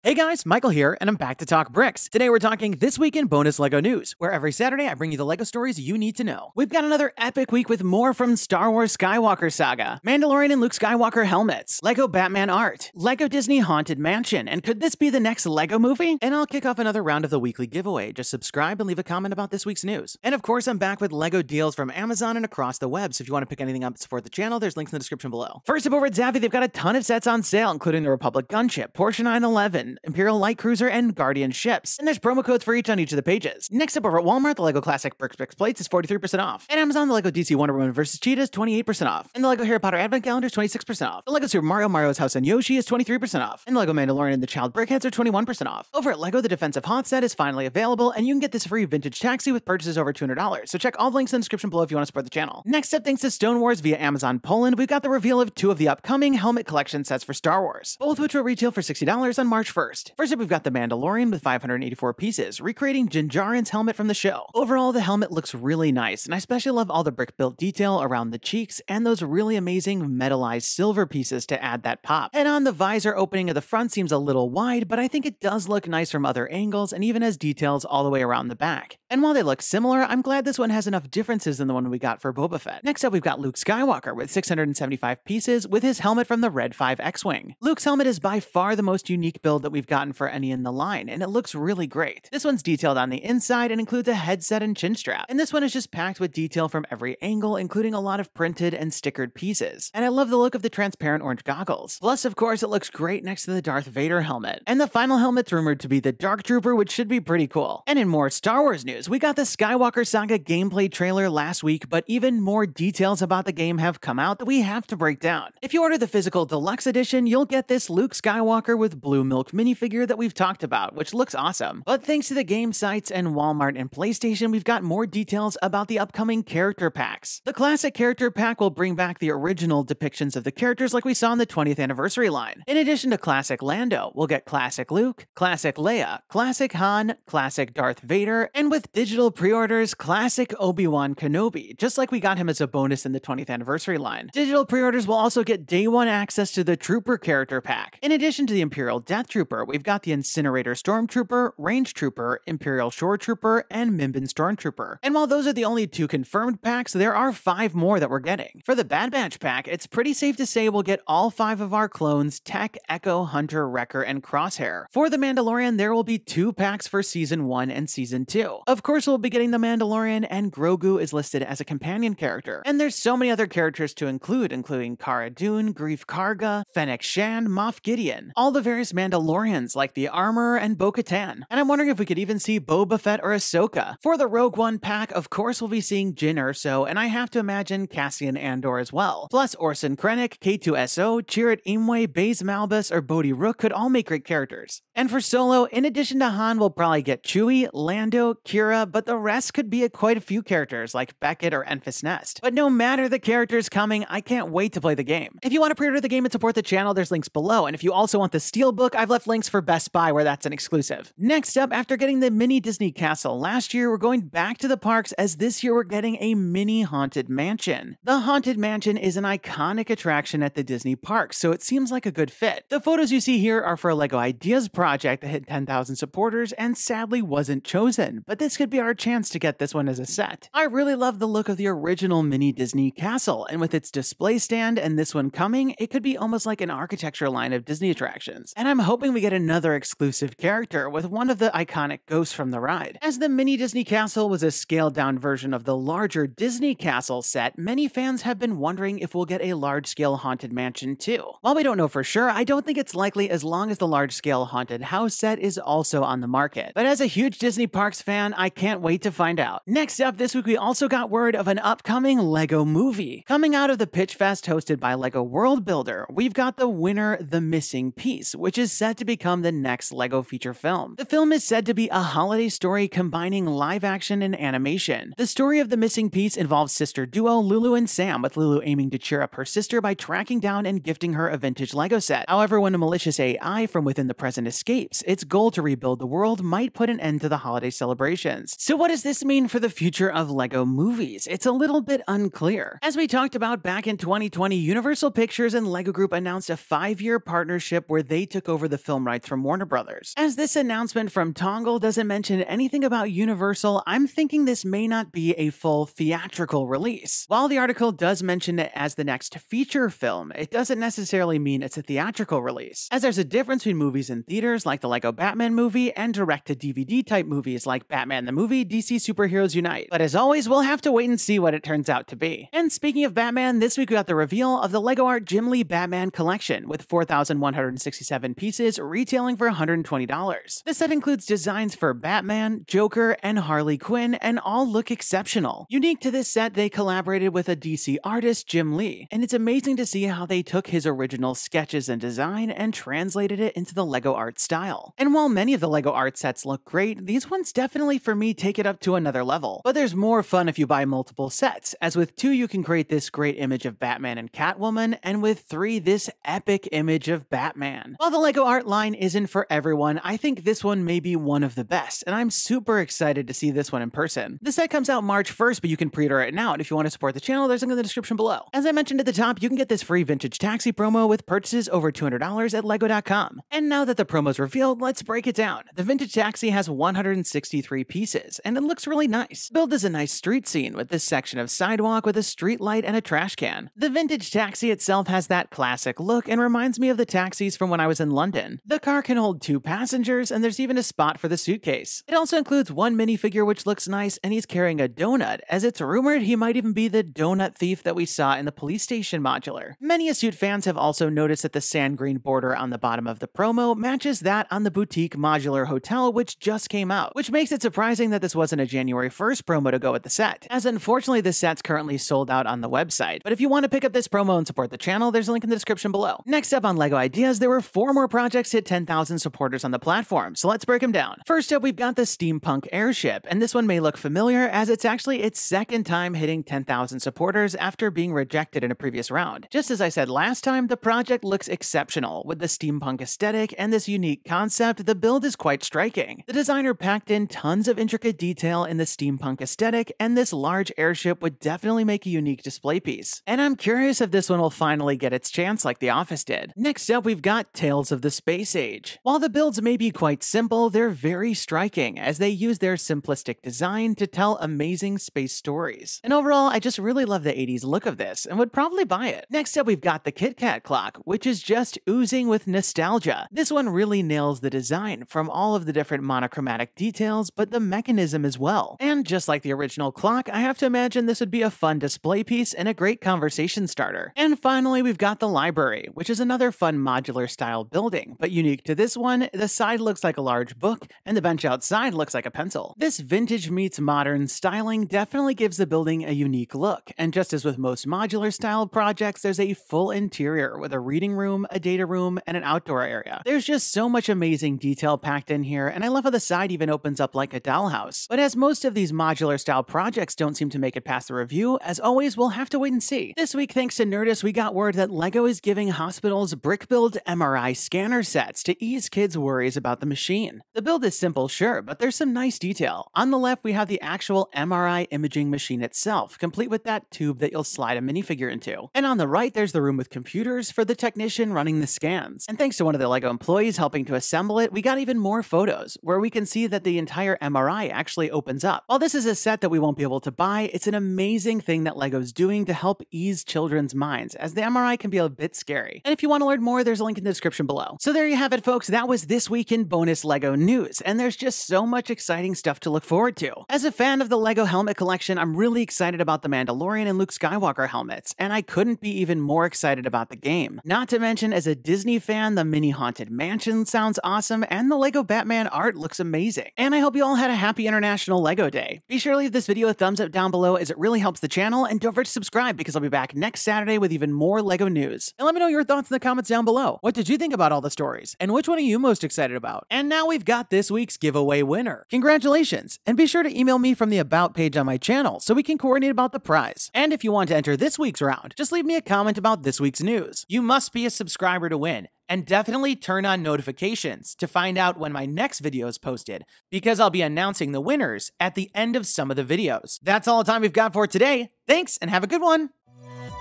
Hey guys, Michael here, and I'm back to talk bricks. Today we're talking This Week in Bonus LEGO News, where every Saturday I bring you the LEGO stories you need to know. We've got another epic week with more from Star Wars Skywalker Saga, Mandalorian and Luke Skywalker helmets, LEGO Batman art, LEGO Disney Haunted Mansion, and could this be the next LEGO movie? And I'll kick off another round of the weekly giveaway. Just subscribe and leave a comment about this week's news. And of course, I'm back with LEGO deals from Amazon and across the web, so if you want to pick anything up to support the channel, there's links in the description below. First up over at Zavvi, they've got a ton of sets on sale, including the Republic Gunship, Porsche 911, Imperial Light Cruiser, and Guardian ships, and there's promo codes for each on each of the pages. Next up over at Walmart, the LEGO Classic Bricks plates is 43% off. At Amazon, the LEGO DC Wonder Woman vs. Cheetah is 28% off. And the LEGO Harry Potter Advent Calendar is 26% off. The LEGO Super Mario's House and Yoshi is 23% off. And the LEGO Mandalorian and the Child Brickheads are 21% off. Over at LEGO, the Defensive Hot set is finally available, and you can get this free vintage taxi with purchases over $200. So check all the links in the description below if you want to support the channel. Next up, thanks to Stone Wars via Amazon Poland, we've got the reveal of two of the upcoming helmet collection sets for Star Wars, both which will retail for $60 on March 1st. First up, we've got the Mandalorian with 584 pieces, recreating Din Djarin's helmet from the show. Overall, the helmet looks really nice, and I especially love all the brick-built detail around the cheeks and those really amazing metallized silver pieces to add that pop. And on the visor opening at the front seems a little wide, but I think it does look nice from other angles and even has details all the way around the back. And while they look similar, I'm glad this one has enough differences than the one we got for Boba Fett. Next up, we've got Luke Skywalker with 675 pieces with his helmet from the Red 5 X-Wing. Luke's helmet is by far the most unique build that we've gotten for any in the line, and it looks really great. This one's detailed on the inside and includes a headset and chin strap. And this one is just packed with detail from every angle, including a lot of printed and stickered pieces. And I love the look of the transparent orange goggles. Plus, of course, it looks great next to the Darth Vader helmet. And the final helmet's rumored to be the Dark Trooper, which should be pretty cool. And in more Star Wars news, we got the Skywalker Saga gameplay trailer last week, but even more details about the game have come out that we have to break down. If you order the physical deluxe edition, you'll get this Luke Skywalker with blue milk minifigure that we've talked about, which looks awesome. But thanks to the game sites and Walmart and PlayStation, we've got more details about the upcoming character packs. The classic character pack will bring back the original depictions of the characters like we saw in the 20th anniversary line. In addition to classic Lando, we'll get classic Luke, classic Leia, classic Han, classic Darth Vader, and with digital pre-orders, classic Obi-Wan Kenobi, just like we got him as a bonus in the 20th anniversary line. Digital pre-orders will also get day one access to the Trooper character pack. In addition to the Imperial Death Trooper, we've got the Incinerator Stormtrooper, Range Trooper, Imperial Shore Trooper, and Mimban Stormtrooper. And while those are the only two confirmed packs, there are 5 more that we're getting. For the Bad Batch pack, it's pretty safe to say we'll get all 5 of our clones, Tech, Echo, Hunter, Wrecker, and Crosshair. For the Mandalorian, there will be 2 packs for Season 1 and Season 2. Of course, we'll be getting the Mandalorian, and Grogu is listed as a companion character. And there's so many other characters to include, including Cara Dune, Greef Karga, Fennec Shan, Moff Gideon, all the various Mandalorians like the Armorer and Bo-Katan. And I'm wondering if we could even see Boba Fett or Ahsoka. For the Rogue One pack, of course we'll be seeing Jyn Erso, and I have to imagine Cassian Andor as well. Plus Orson Krennic, K2SO, Chirrut Imwe, Baze Malbus, or Bodhi Rook could all make great characters. And for Solo, in addition to Han, we'll probably get Chewie, Lando, Kira, but the rest could be quite a few characters like Beckett or Enfys Nest. But no matter the characters coming, I can't wait to play the game. If you want to pre-order the game and support the channel, there's links below, and if you also want the Steelbook, I've left links for Best Buy where that's an exclusive. Next up, after getting the mini Disney Castle last year, we're going back to the parks as this year we're getting a mini Haunted Mansion. The Haunted Mansion is an iconic attraction at the Disney parks, so it seems like a good fit. The photos you see here are for a LEGO Ideas project that hit 10,000 supporters and sadly wasn't chosen, but this could be our chance to get this one as a set. I really love the look of the original mini Disney Castle, and with its display stand and this one coming, it could be almost like an architecture line of Disney attractions. And I'm hoping we get another exclusive character with one of the iconic ghosts from the ride. As the mini Disney Castle was a scaled down version of the larger Disney Castle set, many fans have been wondering if we'll get a large scale Haunted Mansion too. While we don't know for sure, I don't think it's likely as long as the large scale Haunted House set is also on the market. But as a huge Disney Parks fan, I can't wait to find out. Next up, this week we also got word of an upcoming LEGO movie. Coming out of the Pitch Fest hosted by LEGO World Builder, we've got the winner, The Missing Piece, which is set to become the next LEGO feature film. The film is said to be a holiday story combining live action and animation. The story of The Missing Piece involves sister duo Lulu and Sam, with Lulu aiming to cheer up her sister by tracking down and gifting her a vintage LEGO set. However, when a malicious AI from within the present escapes, its goal to rebuild the world might put an end to the holiday celebrations. So what does this mean for the future of LEGO movies? It's a little bit unclear. As we talked about back in 2020, Universal Pictures and LEGO Group announced a 5-year partnership where they took over the film rights from Warner Brothers. As this announcement from Tongle doesn't mention anything about Universal, I'm thinking this may not be a full theatrical release. While the article does mention it as the next feature film, it doesn't necessarily mean it's a theatrical release, as there's a difference between movies in theaters like the Lego Batman movie and direct-to-DVD type movies like Batman the Movie, DC Superheroes Unite. But as always, we'll have to wait and see what it turns out to be. And speaking of Batman, this week we got the reveal of the LEGO Art Jim Lee Batman collection with 4,167 pieces retailing for $120. This set includes designs for Batman, Joker, and Harley Quinn, and all look exceptional. Unique to this set, they collaborated with a DC artist, Jim Lee, and it's amazing to see how they took his original sketches and design and translated it into the LEGO art style. And while many of the LEGO art sets look great, these ones definitely for me take it up to another level. But there's more fun if you buy multiple sets, as with 2 you can create this great image of Batman and Catwoman, and with 3 this epic image of Batman. While the LEGO art line isn't for everyone, I think this one may be one of the best, and I'm super excited to see this one in person. The set comes out March 1st, but you can pre-order it now, and if you want to support the channel, there's a link in the description below. As I mentioned at the top, you can get this free vintage taxi promo with purchases over $200 at lego.com. And now that the promo's revealed, let's break it down. The vintage taxi has 163 pieces, and it looks really nice. Build is a nice street scene with this section of sidewalk with a street light and a trash can. The vintage taxi itself has that classic look and reminds me of the taxis from when I was in London. The car can hold 2 passengers, and there's even a spot for the suitcase. It also includes one minifigure which looks nice, and he's carrying a donut, as it's rumored he might even be the donut thief that we saw in the police station modular. Many Astute fans have also noticed that the sand green border on the bottom of the promo matches that on the boutique modular hotel which just came out, which makes it surprising that this wasn't a January 1st promo to go with the set, as unfortunately the set's currently sold out on the website. But if you want to pick up this promo and support the channel, there's a link in the description below. Next up on LEGO Ideas, there were 4 more projects hit 10,000 supporters on the platform, so let's break them down. First up, we've got the steampunk airship, and this one may look familiar as it's actually its second time hitting 10,000 supporters after being rejected in a previous round. Just as I said last time, the project looks exceptional. With the steampunk aesthetic and this unique concept, the build is quite striking. The designer packed in tons of intricate detail in the steampunk aesthetic, and this large airship would definitely make a unique display piece. And I'm curious if this one will finally get its chance like The Office did. Next up, we've got Tales of the Space Age. While the builds may be quite simple, they're very striking as they use their simplistic design to tell amazing space stories. And overall, I just really love the 80s look of this and would probably buy it. Next up, we've got the Kit Kat clock, which is just oozing with nostalgia. This one really nails the design from all of the different monochromatic details, but the mechanism as well. And just like the original clock, I have to imagine this would be a fun display piece and a great conversation starter. And finally, we've got the library, which is another fun modular style building, but unique to this one, the side looks like a large book and the bench outside looks like a pencil. This vintage meets modern styling definitely gives the building a unique look, and just as with most modular style projects, there's a full interior with a reading room, a data room, and an outdoor area. There's just so much amazing detail packed in here, and I love how the side even opens up like a dollhouse. But as most of these modular style projects don't seem to make it past the review, as always, we'll have to wait and see. This week, thanks to Nerdist, we got word that LEGO is giving hospitals brick-build MRI scanner sets to ease kids' worries about the machine. The build is simple, sure, but there's some nice detail. On the left, we have the actual MRI imaging machine itself, complete with that tube that you'll slide a minifigure into. And on the right, there's the room with computers for the technician running the scans. And thanks to one of the LEGO employees helping to assemble it, we got even more photos, where we can see that the entire MRI actually opens up. While this is a set that we won't be able to buy, it's an amazing thing that LEGO's doing to help ease children's minds, as the MRI can be a bit scary. And if you want to learn more, there's a link in the description below. So there you have it, folks. That was this week in bonus LEGO news, and there's just so much exciting stuff to look forward to. As a fan of the LEGO helmet collection, I'm really excited about the Mandalorian and Luke Skywalker helmets, and I couldn't be even more excited about the game. Not to mention, as a Disney fan, the mini haunted mansion sounds awesome, and the LEGO Batman art looks amazing. And I hope you all had a happy International LEGO Day. Be sure to leave this video a thumbs up down below, as it really helps the channel, and don't forget to subscribe because I'll be back next Saturday with even more LEGO news. And let me know your thoughts in the comments down below. What did you think about all the stories? And which one are you most excited about? And now we've got this week's giveaway winner. Congratulations! And be sure to email me from the About page on my channel so we can coordinate about the prize. And if you want to enter this week's round, just leave me a comment about this week's news. You must be a subscriber to win. And definitely turn on notifications to find out when my next video is posted, because I'll be announcing the winners at the end of some of the videos. That's all the time we've got for today. Thanks, and have a good one!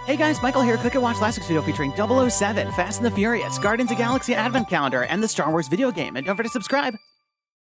Hey guys, Michael here. Click and watch last week's video featuring 007, Fast and the Furious, Guardians of the Galaxy Advent Calendar, and the Star Wars video game. And don't forget to subscribe.